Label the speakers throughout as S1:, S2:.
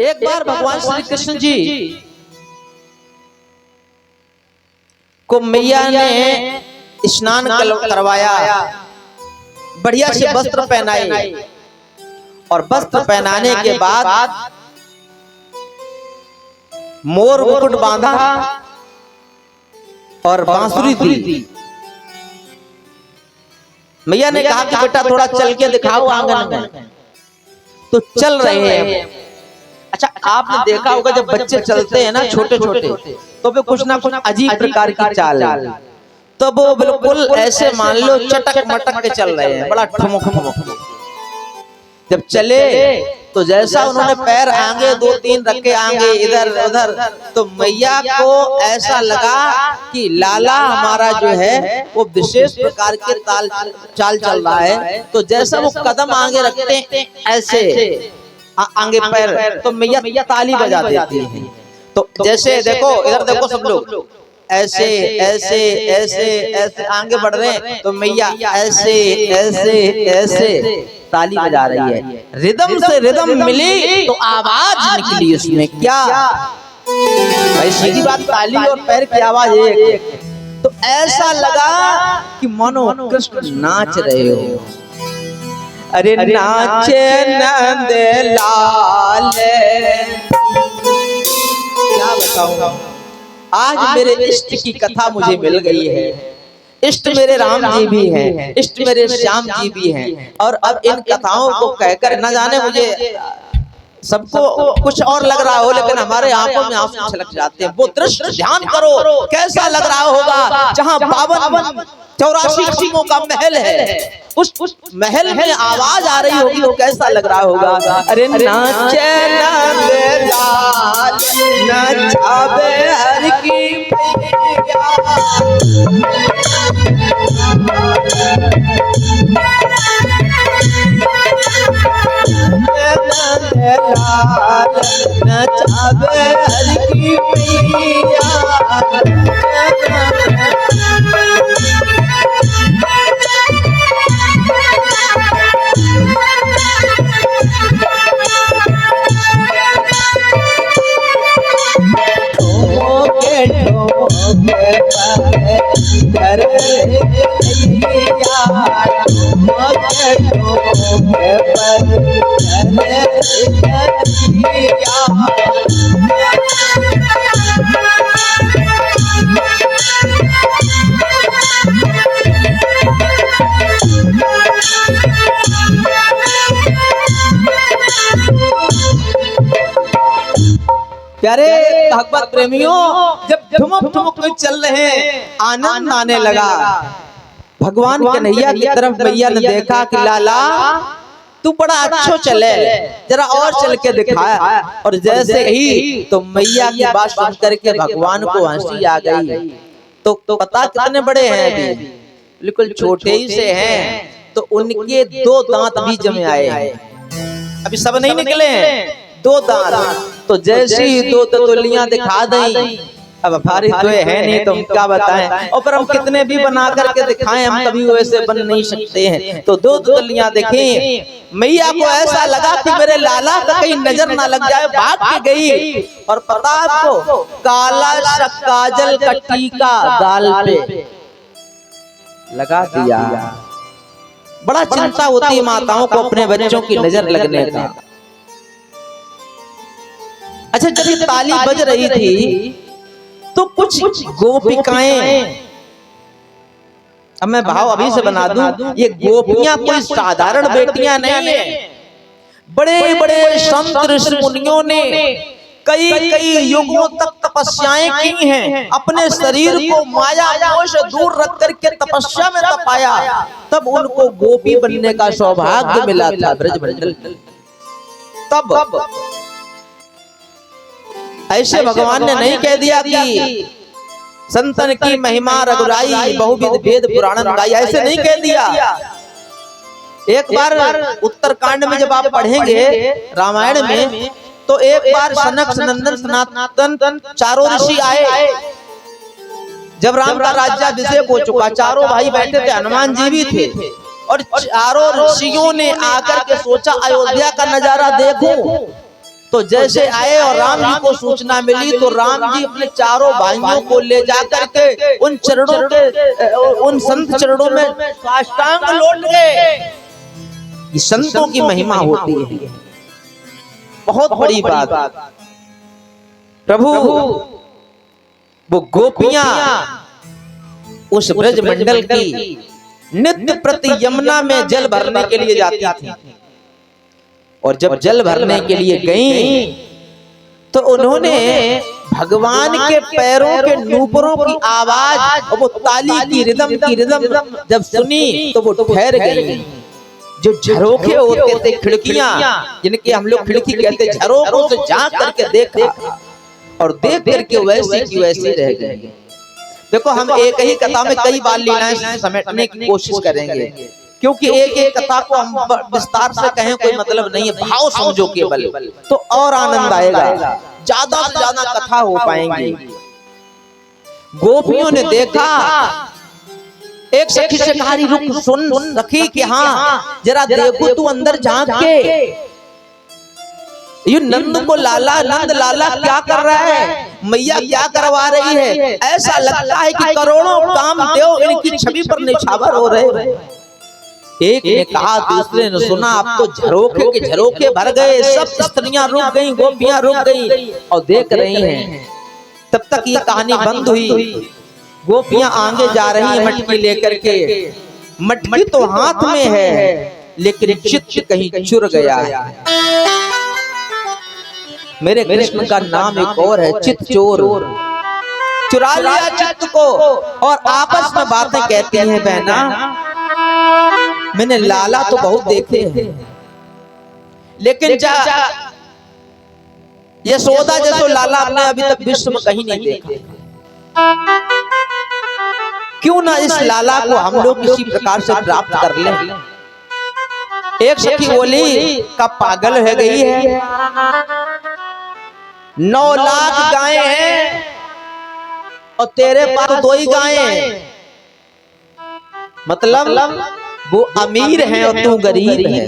S1: एक बार भगवान श्री कृष्ण जी को मैया ने स्नान करवाया, बढ़िया से वस्त्र पहनाए और वस्त्र पहनाने के बाद मोर मुकुट बांधा और बांसुरी दी। मैया ने कहा कि बेटा थोड़ा चल के दिखाओ आंगन में। तो चल रहे हैं। अच्छा, आपने देखा होगा जब बच्चे चलते हैं ना छोटे छोटे, तो वे कुछ ना कुछ अजीब प्रकार की चाल, तो वो बिल्कुल ऐसे मान लो चटक मटक के चल रहे हैं, बड़ा ठुमक ठुमक। जब चले तो जैसा उन्होंने पैर आगे दो तीन रखे आगे इधर उधर, तो मैया को ऐसा लगा कि लाला हमारा जो है वो विशेष प्रकार के चाल चल रहा है। तो जैसा वो कदम आगे रखते हैं ऐसे आगे पैर, तो मैया ताली बजा देती है। तो जैसे देखो इधर देखो सब लोग ऐसे ऐसे ऐसे ऐसे आगे बढ़ रहे हैं, तो मैया ऐसे ऐसे ऐसे ताली बजा रही है। रिदम से रिदम मिली तो आवाज निकली उसमें, क्या भाई सीधी बात, ताली और पैर की आवाज एक। तो ऐसा लगा कि मानो कृष्ण नाच रहे हो। अरे नाचे नंद लाल, क्या बताऊं, आज मेरे इष्ट की कथा मुझे मिल गई है। इष्ट मेरे राम जी भी हैं, इष्ट मेरे श्याम जी भी हैं, और अब इन कथाओं को कहकर न जाने मुझे सबको कुछ और लग रहा हो, लेकिन हमारे आंखों में आंसू छलक जाते हैं। वो दृश्य ध्यान करो कैसा लग रहा होगा, जहां 84 सिंहों का महल है, उस महल में आवाज आ रही होगी, वो कैसा लग रहा होगा। अरे नाचे नंद लाल नचावे हर की लाल नचावे हर की मैया। प्यारे भगवत प्रेमियों, जब ठुमक ठुमक कोई चल रहे हैं, आनंद आने लगा। भगवान कन्हैया की तरफ मैया ने देखा कि लाला तू बड़ा अच्छा चले, जरा और चल के दिखाया। और जैसे ही तो मैया की बात सुन करके भगवान को हंसी आ गई। तो पता कितने बड़े हैं, अभी बिल्कुल छोटे ही से हैं, तो उनके 2 दांत भी जमे आए हैं, अभी सब नहीं निकले हैं, 2 दांत। तो जैसी 2 ततुलियां दिखा दें, अब हमारी तो है नहीं, तो हम क्या बताएं, और पर हम कितने भी बना करके दिखाएं, हम कभी वैसे बन नहीं सकते हैं। तो 2 ततुलियां देखें, मैया को ऐसा लगा कि मेरे लाला का कहीं नजर ना लग जाए, भाग के गई। और पता आपको, काला सा काजल का टीका गाल पे लगा दिया। बड़ा चिंता होती है माताओं को अपने बच्चों की नजर लगने का। अच्छा, जब ये ताली बज रही थी तो कुछ गोपिकाएं, अब मैं भाव अभी से बना दूं, ये गोपियां कोई साधारण बेटियां नहीं है। बड़े बड़े संत ऋषि मुनियों ने कई कई युगों तक तपस्याएं की हैं, अपने शरीर को माया मोह से दूर रख करके तपस्या में तपाया, तब उनको गोपी बनने का सौभाग्य मिला था ब्रजमंडल। तब ऐसे भगवान ने नहीं कह दिया कि संतन की महिमा रघुराई बहुविध वेद पुराणन गाई, ऐसे नहीं कह दिया। एक बार उत्तरकांड में जब आप पढ़ेंगे रामायण में, तो एक बार सनक सनंदन सनातन चारों ऋषि आए। जब राम का राज्याभिषेक हो चुका, चारों भाई बैठे थे, हनुमान जी भी थे, और चारों ऋषियों ने आकर के सोचा अयोध्या का नजारा देखूं। तो जैसे आए और राम जी को सूचना मिली तो राम जी अपने चारों भाइयों को ले जाकर के उन चरणों के उन संत चरणों में साष्टांग लौट गए। ये संतों की महिमा होती है, बहुत बड़ी बात। प्रभु वो गोपियां उस ब्रज मंडल की नित्य प्रति यमुना में जल भरने के लिए जाती थी, और जब जल भरने के लिए गई तो उन्होंने भगवान के पैरों के नूपुरों की आवाज और वो ताली की रिदम जब सुनी तो वो ठहर गई। जो झरोखे होते थे, खिड़कियां जिनके हम लोग खिड़की कहते, झरोखों से झांक करके देखा और देख करके वैसी की वैसी रह गई। देखो हम एक ही कथा में कई बार लीलाएं समेटने की कोशिश करेंगे, क्योंकि एक एक कथा को हम विस्तार से कहें कोई मतलब नहीं है। भाव समझो केवल तो और आनंद आएगा, ज्यादा से ज्यादा कथा हो पाएंगी। गोपियों ने देखा, एक सखी से कहा रुक सुन रखी कि हाँ जरा देखो तू अंदर झांक के, ये नंद को नंद लाला क्या कर रहा है, मैया क्या करवा रही है। ऐसा लगता है कि करोड़ों कामदेव इनकी छवि पर निछावर हो रहे। एक ने कहा, दूसरे ने सुना, अब तो झरोखे के झरोखे भर गए, सब स्त्रियां रुक गईं, गोपियां रुक गईं और देख रही हैं। तब तक ये कहानी बंद हुई। गोपियां आगे जा रही हैं मटकी लेकर के, मटकी तो हाथ में है लेकिन चित्त कहीं चुर गया है। मेरे कृष्ण का नाम एक और है, चित्त चोर। चुरा लिया चित्त को और आपस में बातें कहती हैं, बहना मैंने लाला तो बहुत देखे हैं लेकिन यशोदा जैसे लाला आपने अभी तक विश्व में कहीं नहीं देखा। क्यों ना इस लाला को हम लोग किसी प्रकार से प्राप्त कर लें। एक सखी बोली, कब पागल हो गई है, 9 लाख गायें हैं और तेरे पास 2 ही गायें हैं, मतलब वो अमीर है और तू गरीब है।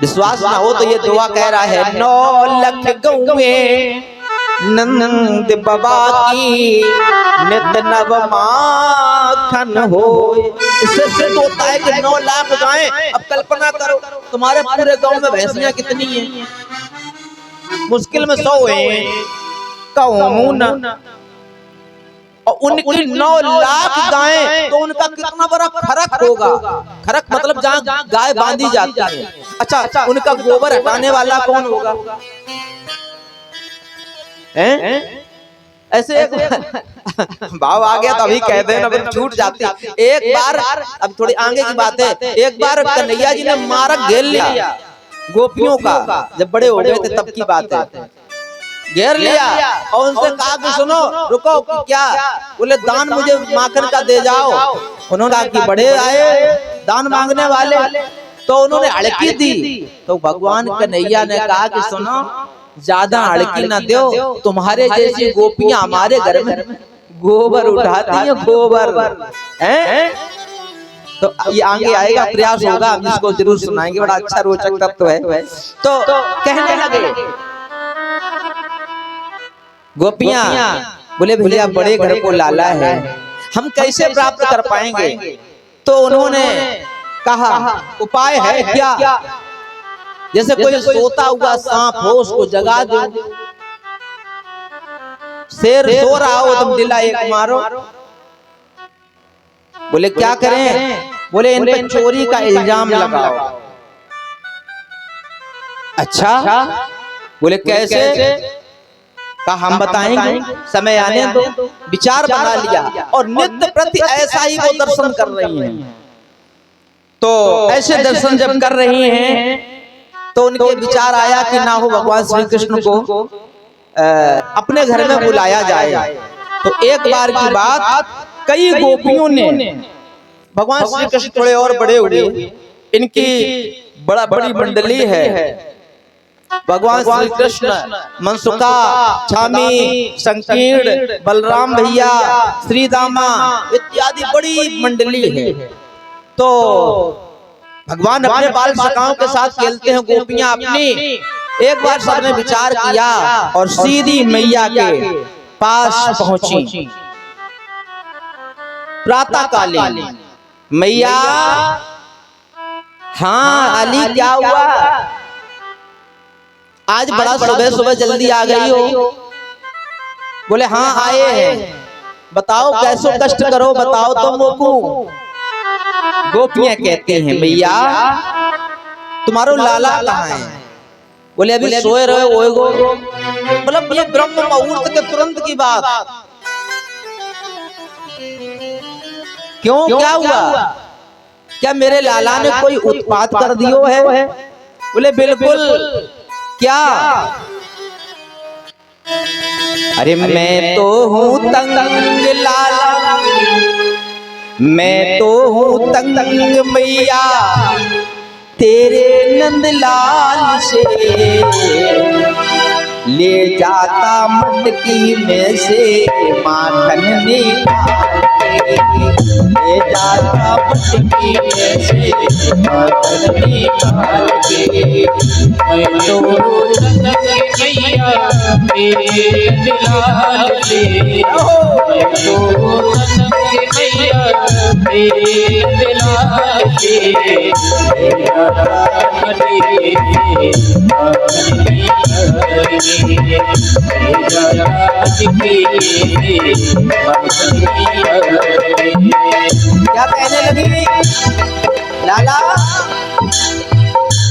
S1: विश्वास ना हो तो ये दुआ कह रहा है, 9 लाख गौएं नंद बाबा की नित नव माखन हो। इससे सिद्ध होता है कि 9 लाख गायें। अब कल्पना करो तुम्हारे पूरे गांव में भैंसियां कितनी हैं, मुश्किल में 100 हैं, और उनकी 9 लाख गायें, तो उनका कितना बड़ा फर्क होगा। फर्क मतलब जहाँ गाय बांधी जाती है। अच्छा, उनका गोबर हटाने वाला कौन होगा? ऐसे भाव आ गया तो अभी कहते हैं ना, फिर छूट जाती। एक बार, अब थोड़ी आगे की बात है, एक बार कन्हैया जी ने मार्ग घेर लिया गोपियों का, जब बड़े हो गए थे तब की बात है। घेर लिया और उनसे कहा कि सुनो रुको, क्या? बोले दान मुझे माखन का दे जाओ। उन्होंने कहा कि बड़े आए दान मांगने वाले, तो उन्होंने अड़की दी। तो भगवान कन्हैया ने कहा कि सुनो ज्यादा अड़की ना दो, तुम्हारे जैसी गोपियां हमारे घर में गोबर उठाती हैं, गोबर हैं। तो ये आगे आएगा, प्रयास होगा, हम इसको जरूर सुनाएंगे, बड़ा अच्छा रोचक तत्व है। तो कहने लगे गोपियां, बोले भैया बड़े घर को लाला है, हम कैसे प्राप्त कर पाएंगे? तो उन्होंने कहा उपाय है क्या? जैसे कोई सोता हुआ सांप हो उसको जगा दो, शेर सो रहा हो तुम दिला एक मारो। बोले क्या करें? बोले इन पे चोरी का इल्जाम लगाओ। अच्छा, बोले कैसे? कहा हम बताएंगे, समय आने दो। विचार बना लिया और नित्य प्रति ऐसा ही वो दर्शन कर रही हैं। तो ऐसे दर्शन जब कर रही हैं तो उनके विचार आया कि ना हो भगवान श्री कृष्ण को अपने घर में बुलाया जाए। तो एक बार की बात, कई गोपियों ने, भगवान श्री कृष्ण थोड़े और बड़े हुए, इनकी बड़ी मंडली है। भगवान श्री कृष्ण, मनसुखा, छामी, संकीर्ण, बलराम भैया, श्री दामा इत्यादि बड़ी मंडली है। तो भगवान अपने बाल सखाओं के साथ खेलते हैं, गोपियां अपनी एक बार सबने विचार किया और सीधी मैया के पास पहुंची। प्रातः कालीन, मैया, हाँ अली क्या हुआ, आज बड़ा सुबह सुबह जल्दी आ गई हो? बोले हाँ आए हैं, बताओ कैसो कष्ट करो, बताओ तो मोकू। गोपियां कहती हैं मैया तुम्हारो लाला कहाँ है? बोले अभी सोए रहे हो। मतलब ये ब्रह्म मुहूर्त के तुरंत की बात। क्यों, क्या हुआ? क्या मेरे लाला ने कोई उत्पात कर दियो है? बोले बिल्कुल। क्या? अरे मैं तो हूँ तंग लाला, मैं तो हूँ तंग मैया तेरे नंदलाल से, ले जाता मटकी में से माखन निकाल के, ले जाता मटकी में से माखन निकाल के। मैं तो
S2: मैया तेरे नंदलाल से, मैं तो मैया तेरे नंदलाल से,
S1: क्या कहने लगी? लाला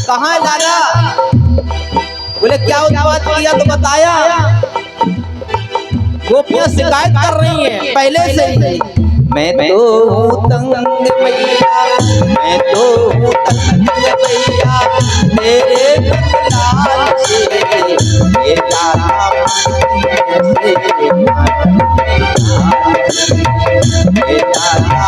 S1: कहाँ है लाला? बोले क्या उत्पात किया तो बताया। गोपियां शिकायत कर रही हैं पहले से ही। मैं तो हूँ तंग मैया, मैं तो हूँ तंग मैया तेरे नंदलाल से, ये जाता से ये जाता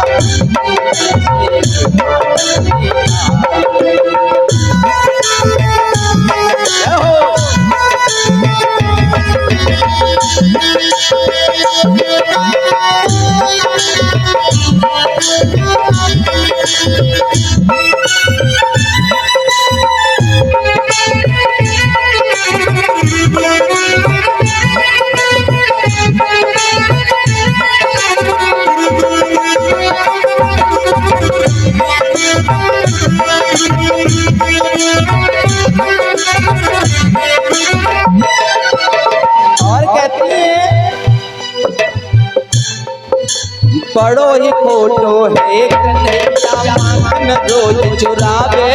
S1: बड़ो ही खोटो है कन्हैया माखन रोज चुरावे,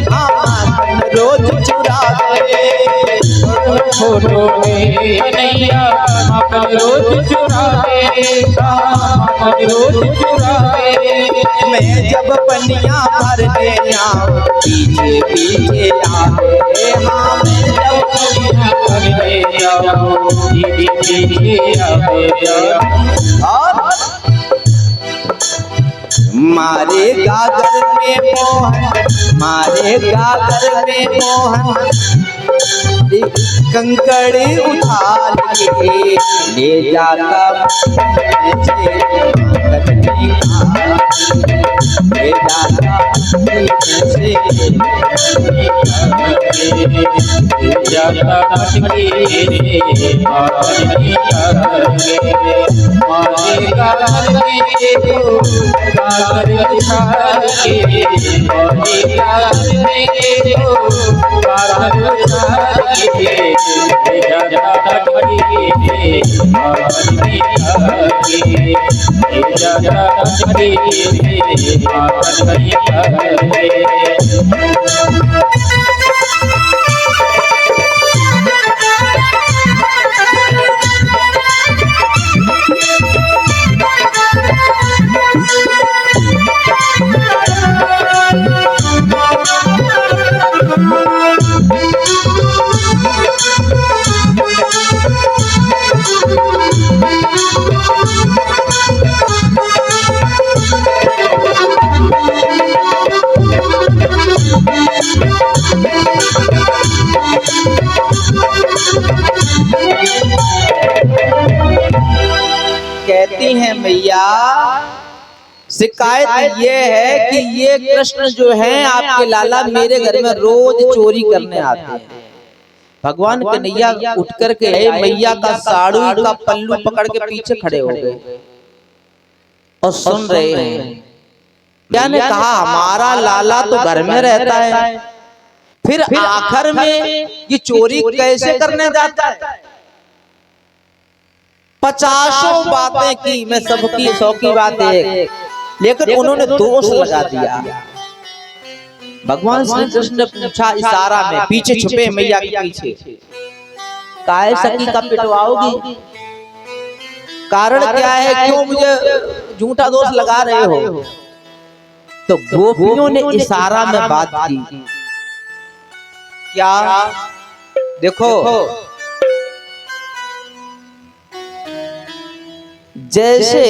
S1: माखन रोज चुरावे।
S2: खोटो है कन्हैया माखन रोज चुरावे, माखन रोज चुरावे।
S1: मैं जब पनिया भरने आऊं पीछे पीछे आवे, हाँ मैं जब
S2: पनिया भरने आऊं पीछे पीछे आवे।
S1: और मारे गागर में मोहन, मारे गागर में मोहन कंकड़ी उठाल के, ले जाता ले जाता कहती हैं मैया शिकायत ये है कि ये कृष्ण जो हैं आपके लाला मेरे घर में रोज चोरी करने आते हैं। भगवान कन्हैया उठ करके मैया का साड़ी का पल्लू पकड़ के पीछे खड़े हो गए और सुन रहे हैं। क्या ने कहा हमारा लाला तो घर में रहता है, फिर आखिर में ये चोरी कैसे करने जाता है। 50 बातें की, मैं सबकी 100 की बात एक, लेकिन उन्होंने दोष लगा दिया। भगवान श्री कृष्ण ने पूछा इशारा में, पीछे छुपे मैया के पीछे, काहे सखी का पिटवाओगी, कारण क्या है, क्यों मुझे झूठा दोष लगा रहे हो। तो गोपियों ने इशारा में बात की, क्या देखो जैसे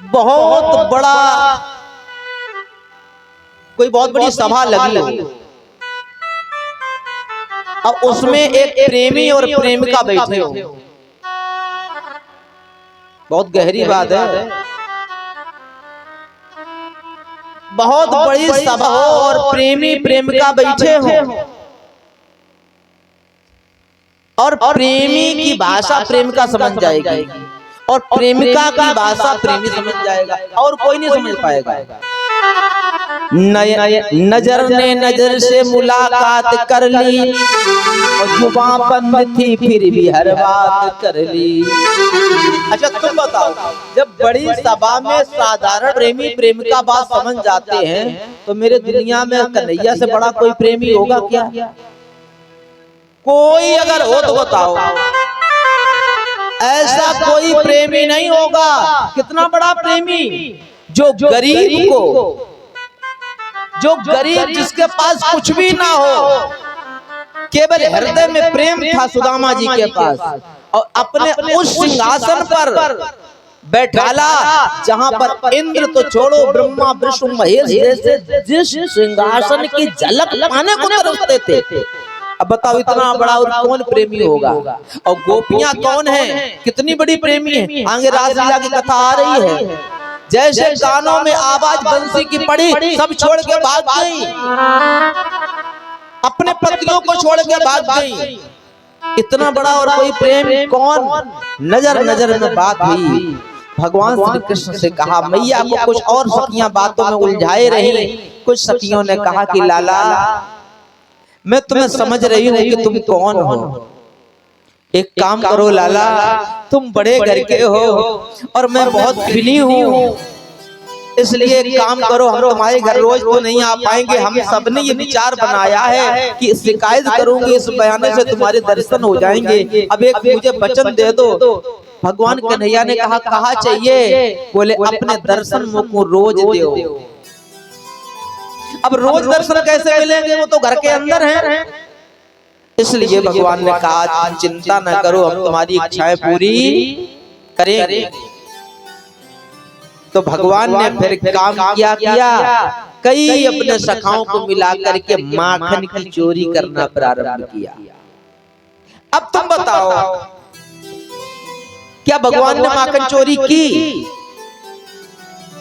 S1: बहुत बड़ा कोई बहुत बड़ी सभा लगी हो, अब उसमें एक प्रेमी और प्रेमिका बैठे हो, बहुत गहरी बात है, बहुत बड़ी सभा हो और प्रेमी प्रेमिका बैठे हो और प्रेमी की भाषा प्रेमिका समझ जाएगी और प्रेमिका की भाषा प्रेमी समझ जाएगा और कोई नहीं समझ पाएगा। नजर ने नजर से मुलाकात कर ली और जुबां बंद थी फिर भी हर बात कर ली। अच्छा तुम बताओ, जब बड़ी सभा में साधारण प्रेमी प्रेमिका बात समझ जाते हैं तो मेरे दुनिया में कन्हैया से बड़ा कोई प्रेमी होगा क्या? कोई अगर हो तो बताओ, ऐसा कोई प्रेमी नहीं होगा। कितना बड़ा प्रेमी, जो गरीब को, जो गरीब जिसके पास कुछ भी ना हो, केवल हृदय में प्रेम था सुदामा जी के पास और अपने उस सिंहासन पर बैठाला जहां पर इंद्र तो छोड़ो ब्रह्मा विष्णु महेश जैसे जिस सिंहासन की झलक पाने को तरसते थे। अब बताओ इतना बड़ा और कौन प्रेमी होगा। और गोपियां कौन है, कितनी बड़ी प्रेमी है। आगे रासलीला की कथा आ रही है, जैसे कानों में आवाज बंसी की पड़ी सब छोड़ के भाग गई, अपने पतियों को छोड़ के भाग गई। इतना बड़ा और कोई प्रेम कौन। नजर नजर में बात हुई, भगवान श्री कृष्ण से कहा, मैया को कुछ और सखियां बातों में उलझाए रही। कुछ सखियों ने कहा कि लाला मैं तुम्हें समझ रही हूँ कि तुम कौन हो, एक काम करो लाला, तुम बड़े घर के हो और मैं बहुत फिनी हूँ, इसलिए एक काम करो, हम तुम्हारे घर रोज तो नहीं आ पाएंगे। हम सबने ये विचार बनाया है कि शिकायत करूंगी, इस बहाने से तुम्हारे दर्शन हो जाएंगे। अब एक मुझे वचन दे दो। भगवान कन्हैया ने कहा, कहा चाहिए? बोले अपने दर्शन मुझको रोज दो। अब रोज दर्शन कैसे मिलेंगे, वो तो घर के अंदर हैं। इसलिए भगवान ने कहा चिंता न करो, हम तुम्हारी इच्छाएं पूरी करेंगे। तो भगवान ने फिर काम किया, कई अपने सखाओं को मिला करके माखन की चोरी करना प्रारंभ किया। अब तुम बताओ, क्या भगवान ने माखन चोरी की?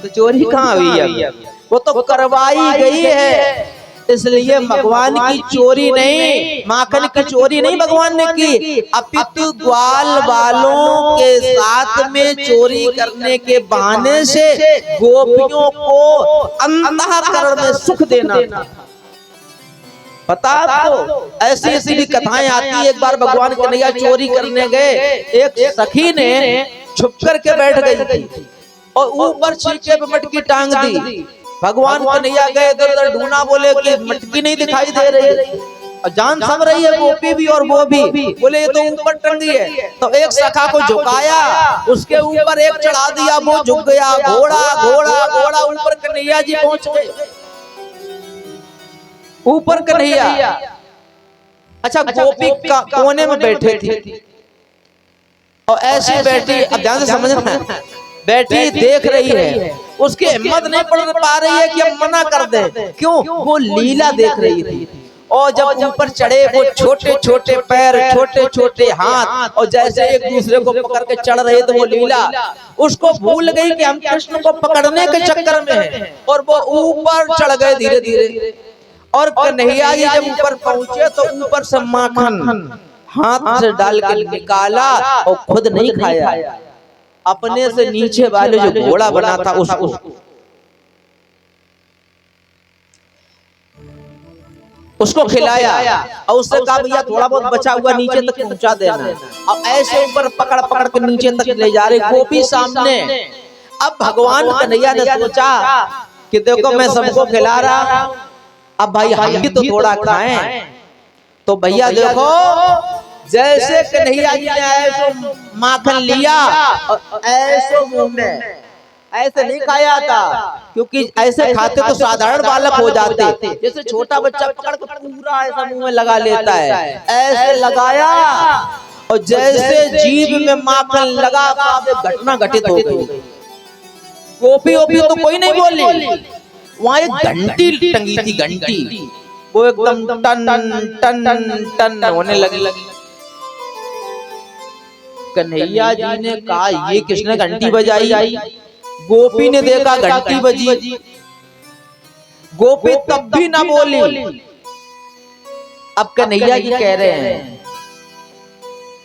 S1: तो चोरी कहाँ हुई है, वो तो करवाई गई है। इसलिए भगवान की चोरी नहीं, माखन की चोरी नहीं भगवान ने की, अपितु ग्वाल वालों के साथ में चोरी करने के बहाने से गोपियों को अंतःकरण में सुख देना था। पता तो ऐसी ऐसी भी कथाएं आती है। एक बार भगवान कन्हैया चोरी करने गए, एक सखी ने छुप करके बैठ गई थी और ऊपर छींके पे मटकी टांग दी। भगवान कन्हैया गए इधर उधर ढूंढा, बोले कि मटकी नहीं दिखाई दे रही और जान सब रही है गोपी भी और वो भी, बोले ये तो ऊपर टंगी है। तो एक सखा को झुकाया, उसके ऊपर एक चढ़ा दिया, वो झुक गया। घोड़ा घोड़ा घोड़ा ऊपर कन्हैया जी पहुंच गए, ऊपर कन्हैया। अच्छा गोपी का कोने में बैठे थे और ऐसे बैठी, अब ध्यान से समझना, बैठी देख रही है, उसकी हिम्मत नहीं पड़ पा रही है कि हम मना कर दें। क्यों? वो लीला देख रही थी। और जब ऊपर चढ़े, वो छोटे छोटे पैर, छोटे छोटे हाथ, और जैसे एक दूसरे को पकड़ के चढ़ रहे थे, वो लीला उसको भूल गई कि हम कृष्ण को पकड़ने के चक्कर में हैं, और वो ऊपर चढ़ गए धीरे धीरे। और कन्हैया जी जब ऊपर पहुंचे तो ऊपर से माखन हाथ से डाल के निकाला और खुद नहीं खाया, अपने से नीचे वाले जो घोड़ा बना था उसको खिलाया और उससे कहा भैया थोड़ा बहुत बचा हुआ नीचे तक पहुंचा देना। अब ऐसे ऊपर पकड़ पकड़ के नीचे तक ले जा रहे, गोपी सामने। अब भगवान कन्हैया ने सोचा कि देखो मैं सबको खिला रहा, अब भाई हम भी तो थोड़ा खाएं। तो भैया देखो जैसे कन्हैया जी ने ऐसे माखन लिया और ऐसे मुंह में, ऐसे नहीं खाया था क्योंकि ऐसे खाते तो साधारण बालक हो जाते, जैसे छोटा बच्चा पकड़ के पूरा ऐसा मुंह में लगा लेता है, ऐसे लगाया और जैसे जीभ में माखन लगा घटना घटित हो गई। गोपी ओपी तो कोई नहीं बोली, वहां एक घंटी टंगी थी, घंटी वो एकदम टन टन टन होने लगी। कन्हैया जी ने कहा ये किसने घंटी बजाई? गोपी ने देखा घंटी बजी, गोपी तब भी ना बोली। अब कन्हैया जी कह रहे हैं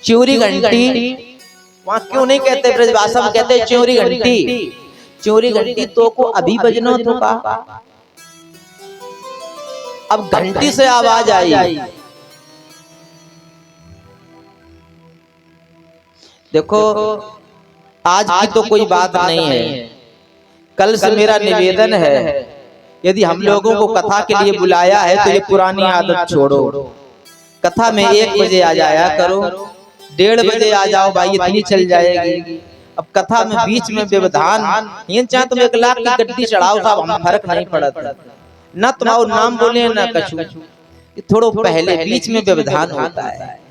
S1: चोरी घंटी, वहां क्यों नहीं कहते ब्रजभाषा में कहते चोरी घंटी। चोरी घंटी तो को अभी बजना तो का, अब घंटी से आवाज आई। देखो आज की तो कोई बात नहीं है, कल से मेरा निवेदन है, यदि हम लोगों को कथा के लिए बुलाया है तो ये पुरानी आदत छोड़ो। कथा में 1 बजे आ जाया करो, 1:30 बजे आ जाओ भाई, इतनी चल जाएगी। अब कथा में बीच में व्यवधान, ये चाहे तुम 1 लाख की गड्डी चढ़ाओ साहब, हम फर्क नहीं पड़ता, न तुम्हारा नाम बोले न कछु, थोड़ा पहले बीच में व्यवधान होता है।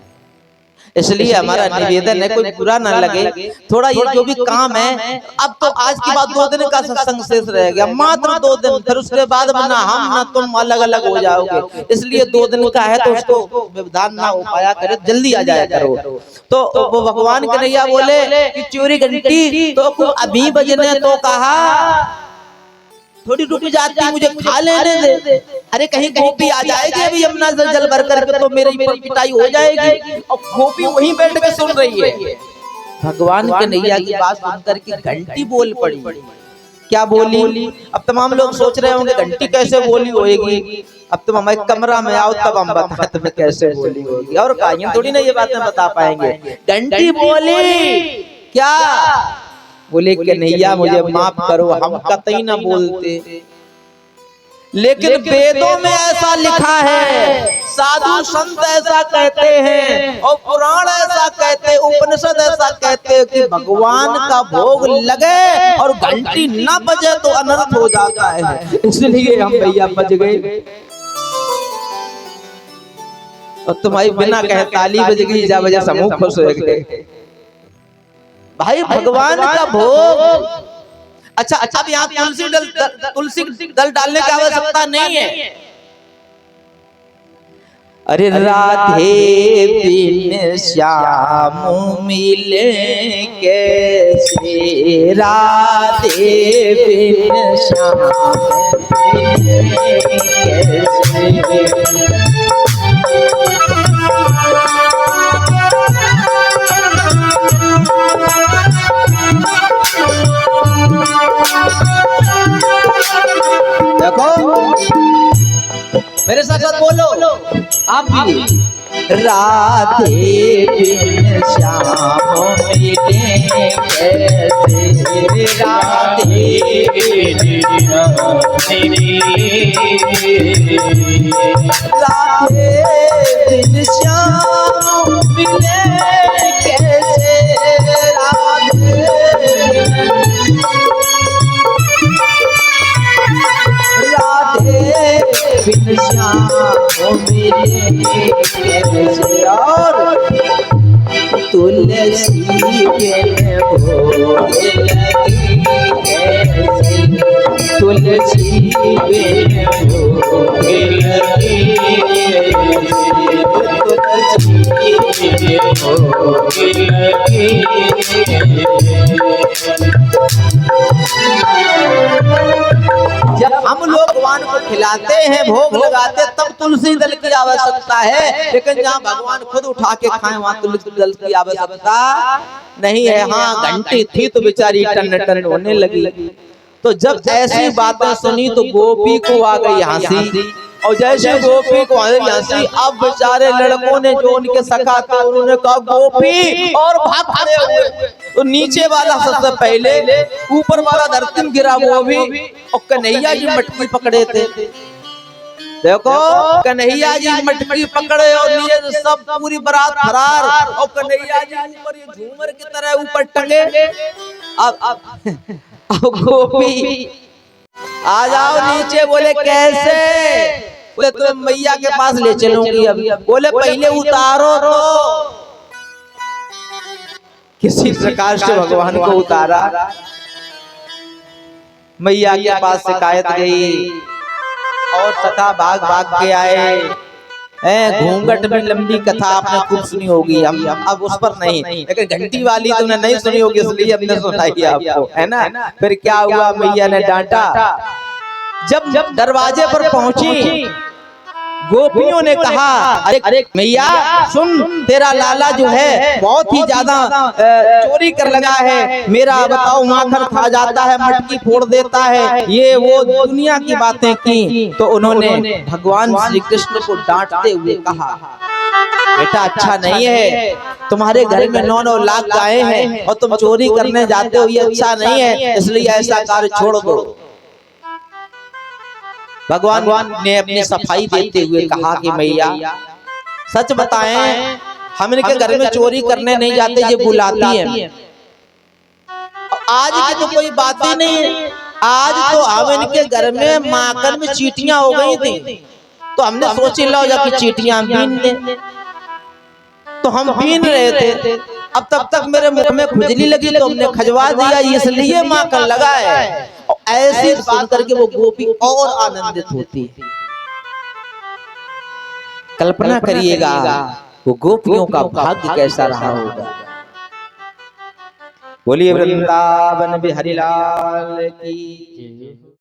S1: इसलिए हमारा निवेदन है कोई बुरा ना लगे, थोड़ा ये जो भी काम है, अब तो आज के बाद 2 दिन का सत्संग शेष रह गया, मात्र 2 दिन, फिर उसके बाद ना हम ना तुम अलग अलग हो जाओगे, इसलिए 2 दिन का है तो उसको व्यवधान ना हो पाया करे, जल्दी आ जाया करो। तो वो भगवान कन्हैया बोले कि चोरी घंटी तो अभी बजने तो कहा, थोड़ी रुक जाती मुझे खा लेने दे। अरे कहीं गोपी आ जाएगी अभी यमुना जल भर करके तो मेरी पिटाई हो जाएगी, और गोपी वहीं बैठ के सुन रही है। भगवान कन्हैया की बात सुनकर के घंटी बोल पड़ी। क्या बोली? अब तमाम लोग सोच रहे होंगे घंटी कैसे बोली होगी, अब तुम हमारे कमरा में आओ तब हम बताएं तुम्हें कैसे बोली होगी, और कहीं थोड़ी ना ये बातें बता पाएंगे। घंटी बोली क्या? बोले कन्हैया मुझे माफ करो, हम कतई ना बोलते, लेकिन वेदों में ऐसा लिखा है, साधु संत ऐसा कहते हैं, और पुराण ऐसा कहते, उपनिषद ऐसा कहते हैं कि भगवान का भोग लगे और घंटी न बजे तो अनर्थ हो जाता है। इसलिए हम भैया बज गए, और तुम्हारी बिना कहे ताली बज गई, जा बजे समूह खुश हो गए। भाई भगवान का भोग, अच्छा अब यहाँ तुलसी दल डालने की आवश्यकता नहीं है। अरे राधे बिन श्याम मिले कैसे, राधे बिन श्याम मिले कैसे। देखो मेरे साथ साथ बोलो आप भी, राधे बिन श्याम मिले कैसे, राधे बिन श्याम मिले कैसे, बिन श्याम मिले कैसे, और तुलसी बिन भोग लगे कैसे, तुलसी बिन भोग लगे तुलसी बिन भोग लगे। जब हम लोग भगवान को खिलाते हैं, भोग लगाते, तब तुलसी दल की आवश्यकता है। लेकिन जहाँ भगवान खुद उठा के खाएं वहाँ तुलसी दल की आवश्यकता नहीं है। हाँ, घंटी थी तो बेचारी टन टन होने लगी। तो जब ऐसी बातें सुनी तो गोपी को आ गई हंसी, और जैसे गोपी को आ गई हंसी, अब बेचारे लड़कों ने जो उनके सखा थे उन्होंने कहा गोपी, और भाग खड़े हुए। तो नीचे वाला सबसे पहले, ऊपर वाला धरती में गिरा वो भी, और कन्हैया जी मटकी पकड़े थे। देखो, कन्हैया जी मटकी पकड़े और नीचे सब पूरी बारात फरार, और कन्हैया जी ऊपर ये झूमर की तरह ऊपर टंगे। अब गोपी आ जाओ नीचे। बोले कैसे? बोले तुम मैया के पास ले चलूंगी अभी। बोले पहले उतारो तो। किसी प्रकार से भगवान को उतारा, मैया के पास शिकायत गई, और सखा भाग भाग के आए। घूंघट में लंबी कथा आपने खूब सुनी होगी, हम अब उस पर नहीं, लेकिन घंटी वाली तुमने नहीं सुनी होगी इसलिए हमने सुनाई आपको, है ना। फिर क्या हुआ, मैया ने डांटा। जब दरवाजे पर पहुंची, गोपियों ने कहा अरे मैया सुन, तेरा लाला जो है बहुत ही ज्यादा चोरी कर लगा है, मेरा बताओ माखन खा जाता है, मटकी फोड़ देता है, ये वो दुनिया की बातें की। तो उन्होंने भगवान श्री कृष्ण को डांटते हुए कहा बेटा अच्छा नहीं है, तुम्हारे घर में 9-9 लाख गायें हैं और तुम चोरी करने जाते हो, ये अच्छा नहीं है, इसलिए ऐसा कार्य छोड़ दो। भगवान ने अपनी सफाई देते हुए कहा कि मैया सच बताएं, हम इनके घर में चोरी करने नहीं जाते, ये बुलाती है। आज की तो कोई बात ही नहीं है, आज तो हम इनके घर में माखन में चींटियां हो गई थी, तो हमने सोची लो जाके चींटियां बीन ले। तो हम बीन रहे थे, अब तब तक मेरे मुख में खुजली लगी तो हमने खजवा दिया, इसलिए माखन लगा है। ऐसे सुन करके वो गोपी और आनंदित होती है। कल्पना करिएगा वो गोपियों का भाग्य कैसा रहा होगा। बोलिए वृंदावन बिहारी लाल की।